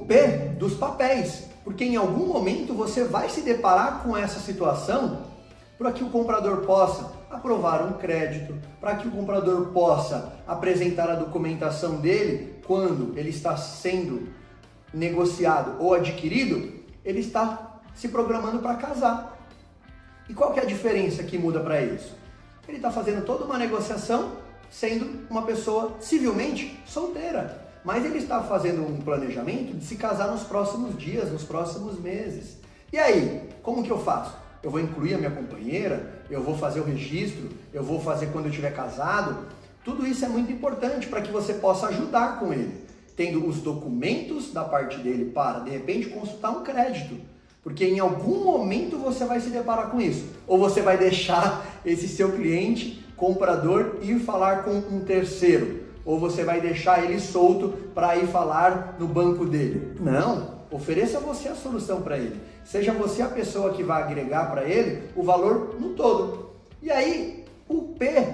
P dos papéis, porque em algum momento você vai se deparar com essa situação para que o comprador possa aprovar um crédito, para que o comprador possa apresentar a documentação dele quando ele está sendo negociado ou adquirido, ele está se programando para casar. E qual que é a diferença que muda para isso? Ele está fazendo toda uma negociação sendo uma pessoa civilmente solteira, mas ele está fazendo um planejamento de se casar nos próximos dias, nos próximos meses. E aí, como que eu faço? Eu vou incluir a minha companheira, eu vou fazer o registro, eu vou fazer quando eu estiver casado. Tudo isso é muito importante para que você possa ajudar com ele, tendo os documentos da parte dele para, de repente, consultar um crédito. Porque em algum momento você vai se deparar com isso. Ou você vai deixar esse seu cliente, comprador, ir falar com um terceiro. Ou você vai deixar ele solto para ir falar no banco dele. Não, ofereça você a solução para ele. Seja você a pessoa que vai agregar para ele o valor no todo. E aí, o P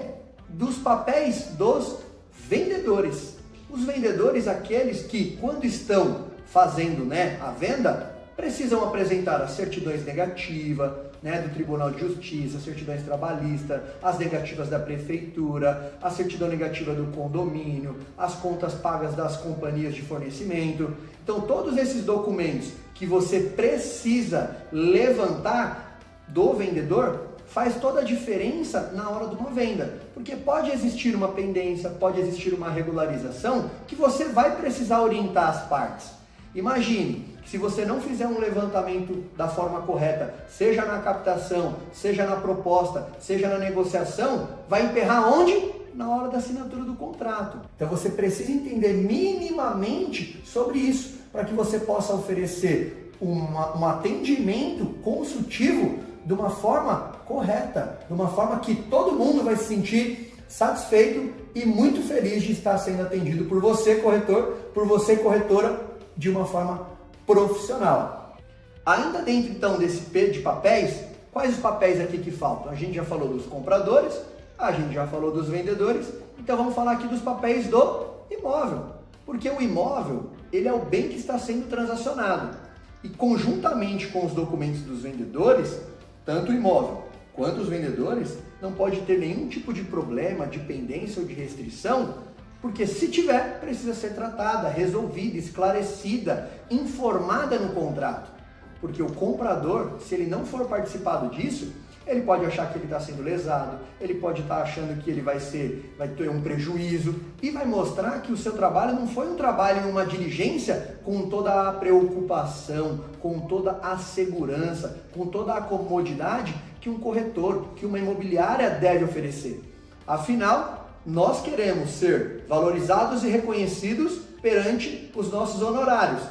dos papéis dos vendedores. Os vendedores, aqueles que quando estão fazendo a venda, precisam apresentar as certidões negativas do Tribunal de Justiça, as certidões trabalhistas, as negativas da prefeitura, a certidão negativa do condomínio, as contas pagas das companhias de fornecimento. Então, todos esses documentos que você precisa levantar do vendedor faz toda a diferença na hora de uma venda, porque pode existir uma pendência, pode existir uma regularização que você vai precisar orientar as partes. Imagine que se você não fizer um levantamento da forma correta, seja na captação, seja na proposta, seja na negociação, vai emperrar onde? Na hora da assinatura do contrato. Então você precisa entender minimamente sobre isso, para que você possa oferecer um atendimento consultivo de uma forma correta, de uma forma que todo mundo vai se sentir satisfeito e muito feliz de estar sendo atendido por você, corretor, por você, corretora, de uma forma profissional. Ainda dentro então desse P de papéis, quais os papéis aqui que faltam? A gente já falou dos compradores, a gente já falou dos vendedores, então vamos falar aqui dos papéis do imóvel, porque o imóvel, ele é o bem que está sendo transacionado e conjuntamente com os documentos dos vendedores, tanto o imóvel quanto os vendedores não pode ter nenhum tipo de problema, de pendência ou de restrição, porque se tiver, precisa ser tratada, resolvida, esclarecida, informada no contrato. Porque o comprador, se ele não for participado disso, ele pode achar que ele está sendo lesado, ele pode estar achando que ele vai ter um prejuízo e vai mostrar que o seu trabalho não foi um trabalho em uma diligência com toda a preocupação, com toda a segurança, com toda a comodidade que um corretor, que uma imobiliária deve oferecer. Afinal, nós queremos ser valorizados e reconhecidos perante os nossos honorários.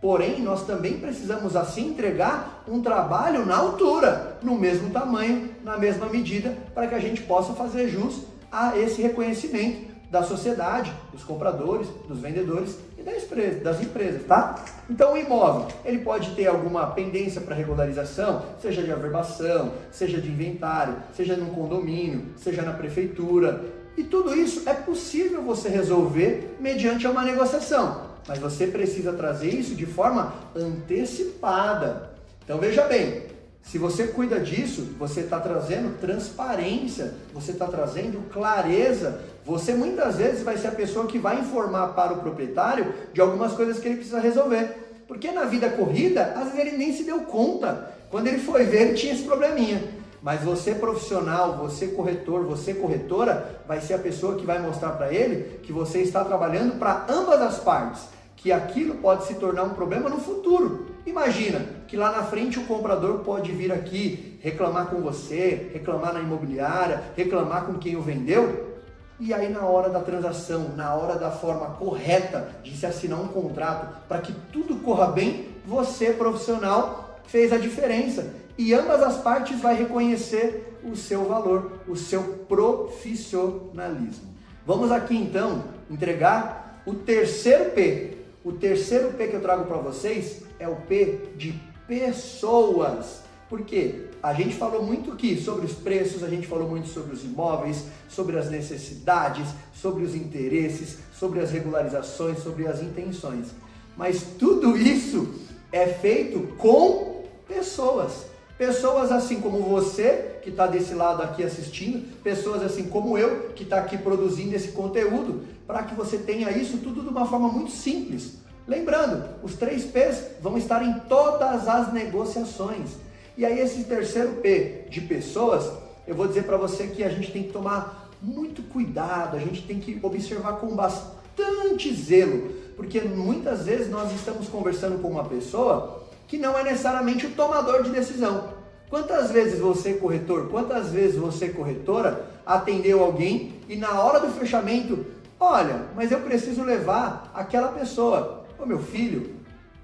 Porém, nós também precisamos assim entregar um trabalho na altura, no mesmo tamanho, na mesma medida, para que a gente possa fazer jus a esse reconhecimento da sociedade, dos compradores, dos vendedores e das empresas, tá? Então o imóvel, ele pode ter alguma pendência para regularização, seja de averbação, seja de inventário, seja no condomínio, seja na prefeitura. E tudo isso é possível você resolver mediante uma negociação, mas você precisa trazer isso de forma antecipada. Então veja bem, se você cuida disso, você está trazendo transparência, você está trazendo clareza, você muitas vezes vai ser a pessoa que vai informar para o proprietário de algumas coisas que ele precisa resolver. Porque na vida corrida, às vezes ele nem se deu conta. Quando ele foi ver, ele tinha esse probleminha. Mas você profissional, você corretor, você corretora, vai ser a pessoa que vai mostrar para ele que você está trabalhando para ambas as partes, que aquilo pode se tornar um problema no futuro. Imagina que lá na frente o comprador pode vir aqui reclamar com você, reclamar na imobiliária, reclamar com quem o vendeu, e aí na hora da transação, na hora da forma correta de se assinar um contrato para que tudo corra bem, você profissional fez a diferença. E ambas as partes vai reconhecer o seu valor, o seu profissionalismo. Vamos aqui então entregar o terceiro P. O terceiro P que eu trago para vocês é o P de pessoas. Por quê? A gente falou muito aqui sobre os preços, a gente falou muito sobre os imóveis, sobre as necessidades, sobre os interesses, sobre as regularizações, sobre as intenções. mas tudo isso é feito com pessoas. Pessoas assim como você, que está desse lado aqui assistindo, pessoas assim como eu, que está aqui produzindo esse conteúdo, para que você tenha isso tudo de uma forma muito simples. Lembrando, os 3 P's vão estar em todas as negociações. E aí esse terceiro P de pessoas, eu vou dizer para você que a gente tem que tomar muito cuidado, a gente tem que observar com bastante zelo, porque muitas vezes nós estamos conversando com uma pessoa que não é necessariamente o tomador de decisão. Quantas vezes você, corretor, quantas vezes você, corretora, atendeu alguém e na hora do fechamento, olha, mas eu preciso levar aquela pessoa, o meu filho,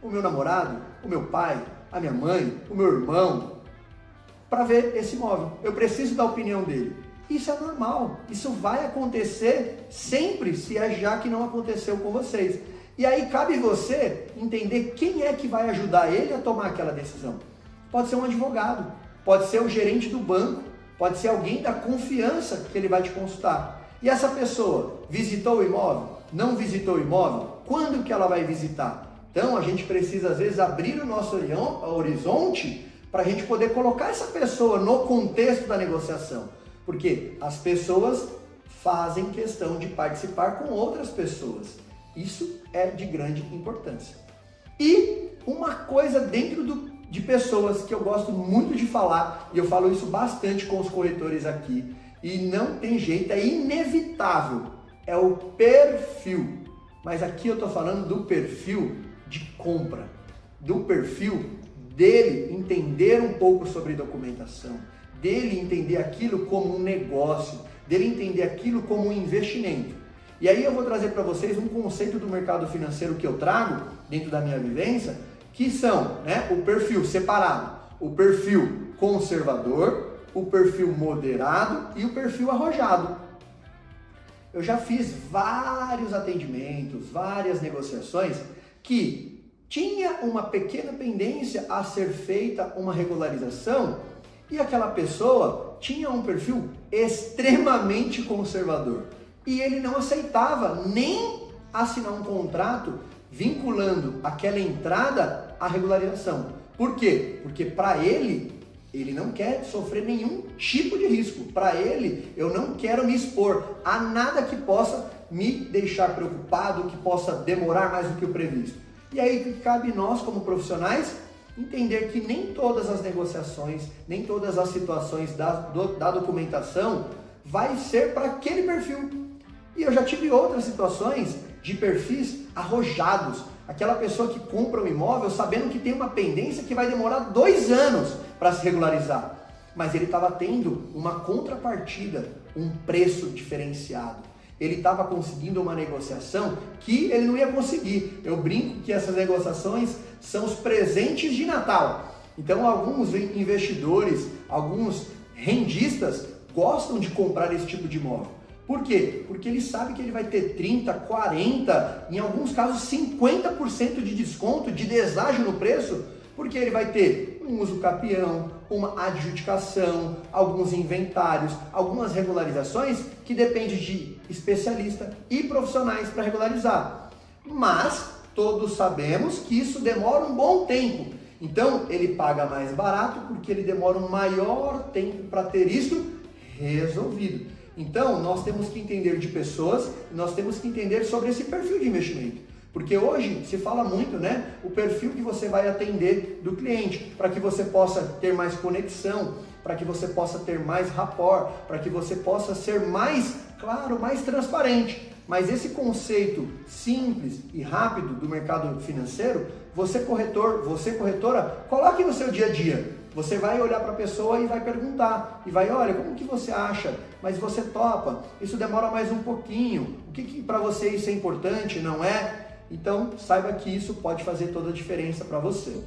o meu namorado, o meu pai, a minha mãe, o meu irmão, para ver esse imóvel. Eu preciso da opinião dele. Isso é normal, isso vai acontecer sempre, se é já que não aconteceu com vocês. E aí cabe você entender quem é que vai ajudar ele a tomar aquela decisão. Pode ser um advogado, pode ser o gerente do banco, pode ser alguém da confiança que ele vai te consultar. E essa pessoa visitou o imóvel? Não visitou o imóvel? Quando que ela vai visitar? Então a gente precisa às vezes abrir o nosso horizonte para a gente poder colocar essa pessoa no contexto da negociação. Porque as pessoas fazem questão de participar com outras pessoas. Isso é de grande importância. E uma coisa dentro de pessoas que eu gosto muito de falar, e eu falo isso bastante com os corretores aqui, e não tem jeito, é inevitável, é o perfil. Mas aqui eu estou falando do perfil de compra, do perfil dele entender um pouco sobre documentação, dele entender aquilo como um negócio, dele entender aquilo como um investimento. E aí eu vou trazer para vocês um conceito do mercado financeiro que eu trago dentro da minha vivência, que são, o perfil separado, o perfil conservador, o perfil moderado e o perfil arrojado. Eu já fiz vários atendimentos, várias negociações que tinha uma pequena pendência a ser feita uma regularização e aquela pessoa tinha um perfil extremamente conservador. E ele não aceitava nem assinar um contrato vinculando aquela entrada à regularização. Por quê? Porque para ele não quer sofrer nenhum tipo de risco. Para ele, eu não quero me expor a nada que possa me deixar preocupado, que possa demorar mais do que o previsto. E aí cabe nós, como profissionais, entender que nem todas as negociações, nem todas as situações da documentação vai ser para aquele perfil. E eu já tive outras situações de perfis arrojados. Aquela pessoa que compra um imóvel sabendo que tem uma pendência que vai demorar 2 anos para se regularizar. Mas ele estava tendo uma contrapartida, um preço diferenciado. Ele estava conseguindo uma negociação que ele não ia conseguir. Eu brinco que essas negociações são os presentes de Natal. Então alguns investidores, alguns rendistas gostam de comprar esse tipo de imóvel. Por quê? Porque ele sabe que ele vai ter 30, 40, em alguns casos 50% de desconto, de deságio no preço, porque ele vai ter um uso capião, uma adjudicação, alguns inventários, algumas regularizações que dependem de especialista e profissionais para regularizar. Mas todos sabemos que isso demora um bom tempo. Então ele paga mais barato porque ele demora um maior tempo para ter isso resolvido. Então, nós temos que entender de pessoas, nós temos que entender sobre esse perfil de investimento. Porque hoje se fala muito, o perfil que você vai atender do cliente, para que você possa ter mais conexão, para que você possa ter mais rapport, para que você possa ser mais, claro, mais transparente. Mas esse conceito simples e rápido do mercado financeiro, você corretor, você corretora, coloque no seu dia a dia. Você vai olhar para a pessoa e vai perguntar, e vai, olha, como que você acha? Mas você topa, isso demora mais um pouquinho, o que para você isso é importante, não é? Então, saiba que isso pode fazer toda a diferença para você.